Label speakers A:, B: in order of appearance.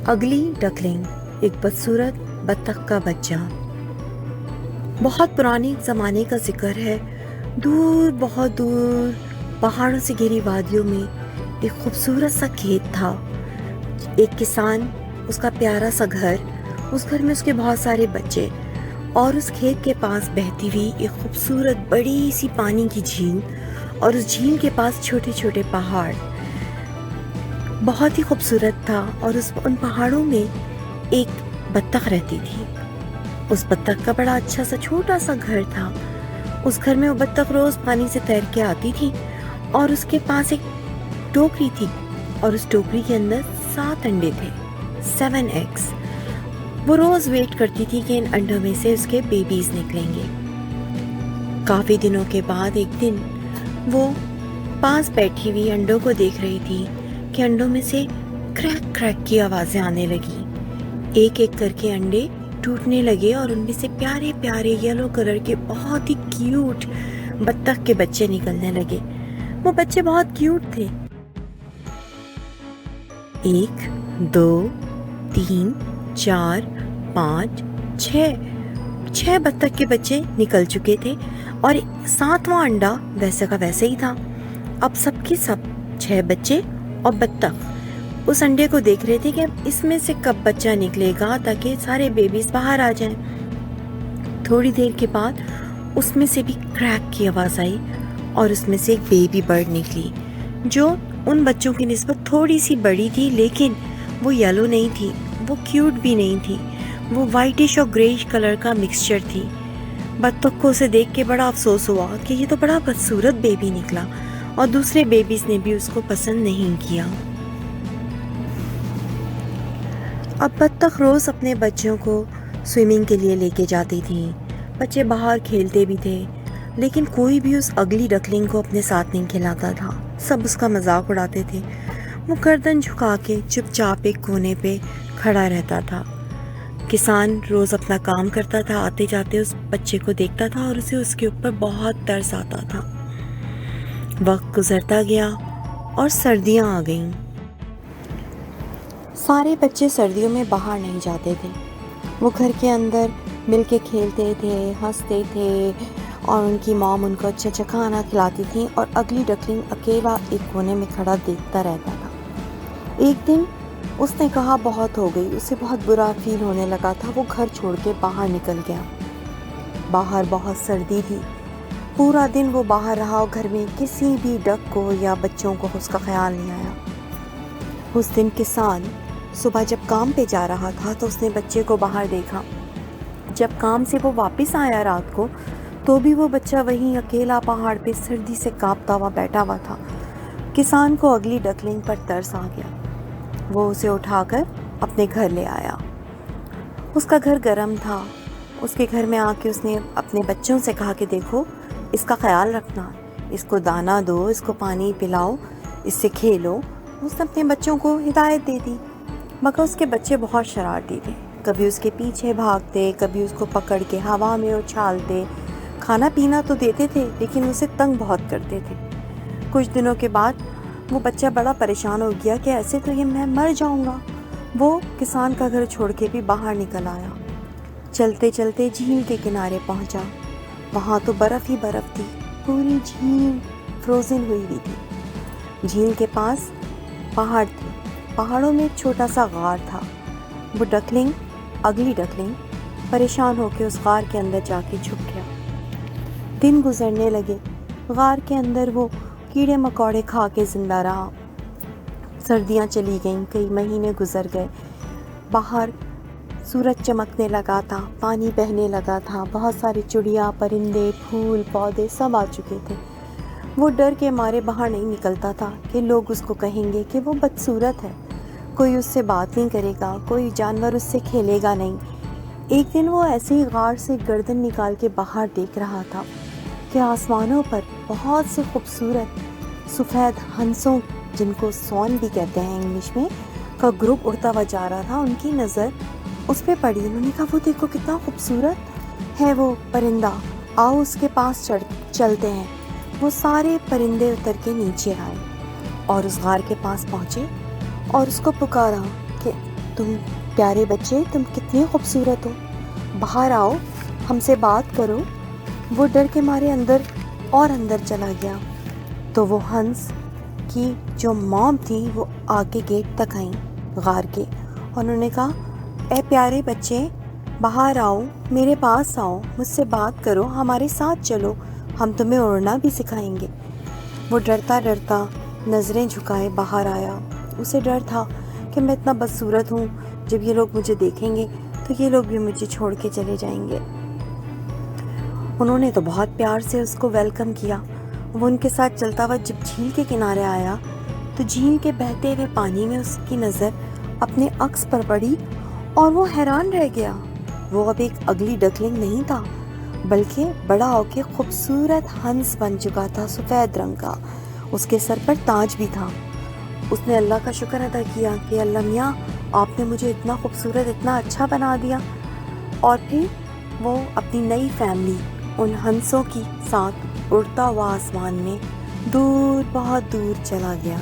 A: اگلی ڈکلنگ، ایک بدصورت بطخ کا بچہ۔ بہت پرانے زمانے کا ذکر ہے، دور بہت دور پہاڑوں سے گھری وادیوں میں ایک خوبصورت سا کھیت تھا۔ ایک کسان، اس کا پیارا سا گھر، اس گھر میں اس کے بہت سارے بچے، اور اس کھیت کے پاس بہتی ہوئی ایک خوبصورت بڑی سی پانی کی جھیل، اور اس جھیل کے پاس چھوٹے چھوٹے پہاڑ۔ بہت ہی خوبصورت تھا، اور ان پہاڑوں میں ایک بطخ رہتی تھی۔ اس بطخ کا بڑا اچھا سا چھوٹا سا گھر تھا۔ اس گھر میں وہ بطخ روز پانی سے تیر کے آتی تھی، اور اس کے پاس ایک ٹوکری تھی، اور اس ٹوکری کے اندر 7 انڈے تھے، 7 ایگز۔ وہ روز ویٹ کرتی تھی کہ ان انڈوں میں سے اس کے بیبیز نکلیں گے۔ کافی دنوں کے بعد ایک دن وہ پاس بیٹھی ہوئی انڈوں کو دیکھ رہی تھی کہ انڈوں میں سے کریک کریک کی آوازیں آنے لگی۔ ایک ایک کر کے انڈے ٹوٹنے لگے، اور ان میں سے پیارے پیارے یلو کلر کے بہت ہی کیوٹ بطخ کے بچے نکلنے لگے۔ وہ بچے بہت کیوٹ تھے۔ 1 2 3 4 5 6 بطخ کے بچے نکل چکے تھے، اور 7واں انڈا ویسے کا ویسے ہی تھا۔ اب سب کے سب 6 بچے اور بطخ اس انڈے کو دیکھ رہے تھے کہ اب اس میں سے کب بچہ نکلے گا تاکہ سارے بیبیز باہر آ جائیں۔ تھوڑی دیر کے بعد اس میں سے بھی کریک کی آواز آئی، اور اس میں سے ایک بیبی برڈ نکلی جو ان بچوں کی نسبت تھوڑی سی بڑی تھی، لیکن وہ یلو نہیں تھی، وہ کیوٹ بھی نہیں تھی، وہ وائٹش اور گریش کلر کا مکسچر تھی۔ بطخ کو اسے دیکھ کے بڑا افسوس ہوا کہ یہ تو بڑا بدصورت بیبی نکلا، اور دوسرے بیبیز نے بھی اس کو پسند نہیں کیا۔ اب بطخ روز اپنے بچوں کو سوئمنگ کے لیے لے کے جاتی تھی۔ بچے باہر کھیلتے بھی تھے، لیکن کوئی بھی اس اگلی ڈکلنگ کو اپنے ساتھ نہیں کھلاتا تھا۔ سب اس کا مذاق اڑاتے تھے۔ وہ گردن جھکا کے چپ چاپ ایک کونے پہ کھڑا رہتا تھا۔ کسان روز اپنا کام کرتا تھا، آتے جاتے اس بچے کو دیکھتا تھا، اور اسے اس کے اوپر بہت ترس آتا تھا۔ وقت گزرتا گیا اور سردیاں آ گئیں۔ سارے بچے سردیوں میں باہر نہیں جاتے تھے۔ وہ گھر کے اندر مل کے کھیلتے تھے، ہنستے تھے، اور ان کی مام ان کو اچھا اچھا کھانا کھلاتی تھی، اور اگلی ڈکلنگ اکیلا ایک کونے میں کھڑا دیکھتا رہتا تھا۔ ایک دن اس نے کہا بہت ہو گئی، اسے بہت برا فیل ہونے لگا تھا۔ وہ گھر چھوڑ کے باہر نکل گیا۔ باہر بہت سردی تھی۔ پورا دن وہ باہر رہا، اور گھر میں کسی بھی ڈک کو یا بچوں کو اس کا خیال نہیں آیا۔ اس دن کسان صبح جب کام پہ جا رہا تھا تو اس نے بچے کو باہر دیکھا۔ جب کام سے وہ واپس آیا رات کو، تو بھی وہ بچہ وہیں اکیلا پہاڑ پہ سردی سے کانپتا ہوا بیٹھا ہوا تھا۔ کسان کو اگلی ڈکلنگ پر ترس آ گیا۔ وہ اسے اٹھا کر اپنے گھر لے آیا۔ اس کا گھر گرم تھا۔ اس کے گھر میں آ کے اس نے اپنے بچوں سے کہا کہ دیکھو، اس کا خیال رکھنا، اس کو دانا دو، اس کو پانی پلاؤ، اس سے کھیلو۔ اس نے اپنے بچوں کو ہدایت دے دی، مگر اس کے بچے بہت شرارتی تھے۔ کبھی اس کے پیچھے بھاگتے، کبھی اس کو پکڑ کے ہوا میں اچھالتے۔ کھانا پینا تو دیتے تھے، لیکن اسے تنگ بہت کرتے تھے۔ کچھ دنوں کے بعد وہ بچہ بڑا پریشان ہو گیا کہ ایسے تو یہ میں مر جاؤں گا۔ وہ کسان کا گھر چھوڑ کے بھی باہر نکل آیا۔ چلتے چلتے جھیل کے کنارے پہنچا۔ وہاں تو برف ہی برف تھی، پوری جھیل فروزن ہوئی ہوئی تھی۔ جھیل کے پاس پہاڑ تھے، پہاڑوں میں ایک چھوٹا سا غار تھا۔ وہ اگلی ڈکلنگ پریشان ہو کے اس غار کے اندر جا کے چھپ گیا۔ دن گزرنے لگے۔ غار کے اندر وہ کیڑے مکوڑے کھا کے زندہ رہا۔ سردیاں چلی گئیں، کئی مہینے گزر گئے۔ باہر سورج چمکنے لگا تھا، پانی بہنے لگا تھا، بہت ساری چڑیا، پرندے، پھول، پودے سب آ چکے تھے۔ وہ ڈر کے مارے باہر نہیں نکلتا تھا کہ لوگ اس کو کہیں گے کہ وہ بدصورت ہے، کوئی اس سے بات نہیں کرے گا، کوئی جانور اس سے کھیلے گا نہیں۔ ایک دن وہ ایسے ہی غار سے گردن نکال کے باہر دیکھ رہا تھا کہ آسمانوں پر بہت سے خوبصورت سفید ہنسوں، جن کو سون بھی کہتے ہیں انگلش میں، کا گروپ اڑتا ہوا جا رہا تھا۔ ان کی نظر اس پہ پڑی۔ انہوں نے کہا وہ دیکھو کتنا خوبصورت ہے وہ پرندہ، آؤ اس کے پاس چلتے ہیں۔ وہ سارے پرندے اتر کے نیچے آئے اور اس غار کے پاس پہنچے اور اس کو پکارا کہ تم پیارے بچے، تم کتنے خوبصورت ہو، باہر آؤ، ہم سے بات کرو۔ وہ ڈر کے مارے اندر اور اندر چلا گیا۔ تو وہ ہنس کی جو موم تھی وہ آگے گیٹ تک آئیں غار کے، اور انہوں نے کہا اے پیارے بچے باہر آؤ، میرے پاس آؤ، مجھ سے بات کرو، ہمارے ساتھ چلو، ہم تمہیں اڑنا بھی سکھائیں گے۔ وہ ڈرتا ڈرتا نظریں جھکائے باہر آیا۔ اسے ڈر تھا کہ میں اتنا بدصورت ہوں، جب یہ لوگ مجھے دیکھیں گے تو یہ لوگ بھی مجھے چھوڑ کے چلے جائیں گے۔ انہوں نے تو بہت پیار سے اس کو ویلکم کیا۔ وہ ان کے ساتھ چلتا ہوا جب جھیل کے کنارے آیا تو جھیل کے بہتے ہوئے پانی میں اس کی نظر اپنے عکس پر پڑی اور وہ حیران رہ گیا۔ وہ اب ایک اگلی ڈکلنگ نہیں تھا بلکہ بڑا ہو کے خوبصورت ہنس بن چکا تھا، سفید رنگ کا، اس کے سر پر تاج بھی تھا۔ اس نے اللہ کا شکر ادا کیا کہ اللہ میاں آپ نے مجھے اتنا خوبصورت، اتنا اچھا بنا دیا۔ اور پھر وہ اپنی نئی فیملی ان ہنسوں کی ساتھ اڑتا ہوا آسمان میں دور، بہت دور چلا گیا۔